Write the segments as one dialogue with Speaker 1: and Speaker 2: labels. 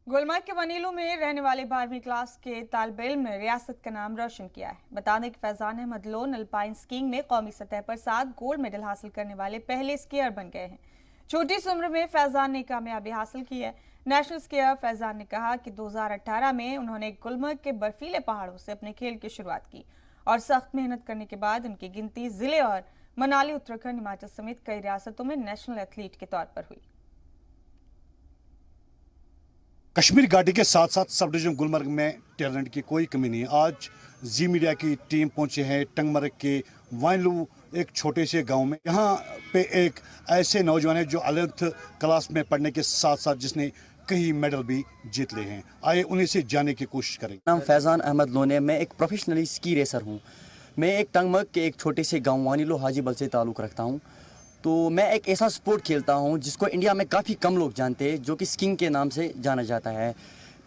Speaker 1: गुलमर्ग के वनीलू में रहने वाले 12वीं क्लास के तालिब इल्म ने रियासत का नाम रोशन किया है। बता दें कि फैजान अहमद लोन अल्पाइन स्कीइंग में कौमी सतह पर 7 गोल्ड मेडल हासिल करने वाले पहले स्कीयर बन गए हैं। छोटी सी उम्र में फैजान ने कामयाबी हासिल की है। नेशनल स्कीयर फैजान ने कहा कि 2018 में उन्होंने गुलमर्ग के बर्फीले पहाड़ों से अपने खेल की शुरुआत की और सख्त मेहनत करने के बाद उनकी गिनती जिले और मनाली, उत्तराखंड, हिमाचल समेत कई रियासतों में नेशनल एथलीट के तौर पर हुई।
Speaker 2: कश्मीर घाटी के साथ साथ सब डिवीजन गुलमर्ग में टैलेंट की कोई कमी नहीं। आज जी मीडिया की टीम पहुंचे हैं टंगमर्ग के वाइनलू, एक छोटे से गांव में। यहाँ पे एक ऐसे नौजवान है जो 11th क्लास में पढ़ने के साथ साथ जिसने कई मेडल भी जीत लिए हैं। आइए उन्हीं से जानने की कोशिश करें।
Speaker 3: नाम फैजान अहमद लोन है। मैं एक प्रोफेशनली स्की रेसर हूँ। मैं एक टंगमर्ग के एक छोटे से गाँव वानिलो हाजीबल से ताल्लुक़ रखता हूँ। तो मैं एक ऐसा स्पोर्ट खेलता हूँ जिसको इंडिया में काफ़ी कम लोग जानते हैं, जो कि स्कीइंग के नाम से जाना जाता है।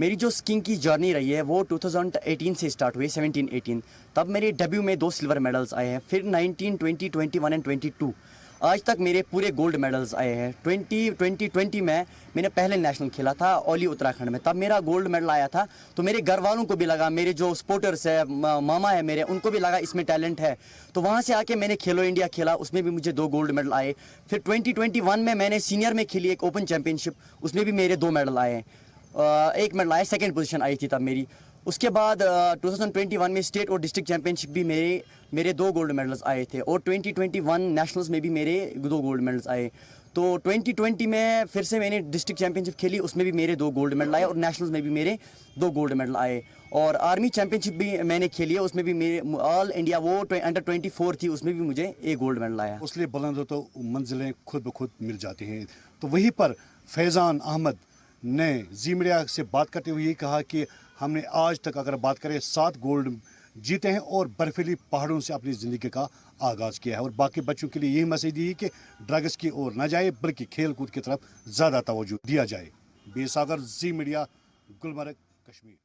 Speaker 3: मेरी जो स्कीइंग की जर्नी रही है वो 2018 से स्टार्ट हुई, 17-18। तब मेरे डेब्यू में 2 सिल्वर मेडल्स आए हैं। फिर 19, 20, 21 एंड 22 आज तक मेरे पूरे गोल्ड मेडल्स आए हैं। 2020 में मैंने पहले नेशनल खेला था ओली उत्तराखंड में, तब मेरा गोल्ड मेडल आया था। तो मेरे घर वालों को भी लगा, मेरे जो स्पोर्टर्स है, मामा है मेरे, उनको भी लगा इसमें टैलेंट है। तो वहाँ से आके मैंने खेलो इंडिया खेला, उसमें भी मुझे 2 गोल्ड मेडल आए। फिर 2021 में मैंने सीनियर में खेली एक ओपन चैंपियनशिप, उसमें भी मेरे 2 मेडल आए। एक मेडल आया, सेकेंड पोजीशन आई थी तब मेरी। उसके बाद 2021 में स्टेट और डिस्ट्रिक्ट चैंपियनशिप भी मेरे 2 गोल्ड मेडल्स आए थे। और 2021 नेशनल्स में भी मेरे 2 गोल्ड मेडल्स आए। तो 2020 में फिर से मैंने डिस्ट्रिक्ट चैंपियनशिप खेली, उसमें भी मेरे 2 गोल्ड मेडल आए और नेशनल्स में भी मेरे 2 गोल्ड मेडल आए। और आर्मी चैंपियनशिप भी मैंने खेली है, उसमें भी मेरे ऑल इंडिया वो अंडर 24 थी, उसमें भी मुझे 1 गोल्ड मेडल आया।
Speaker 2: उसलिए बुलंद हो तो मंजिलें खुद ब खुद मिल जाती हैं। तो वहीं पर फैजान अहमद ने जी मीडिया से बात करते हुए ये कहा कि हमने आज तक अगर बात करें 7 गोल्ड जीते हैं और बर्फीली पहाड़ों से अपनी ज़िंदगी का आगाज़ किया है। और बाकी बच्चों के लिए यही मैसेज दी है कि ड्रग्स की ओर न जाए बल्कि खेल कूद की तरफ ज़्यादा तवज्जो दिया जाए। बेसागर, जी मीडिया, गुलमर्ग, कश्मीर।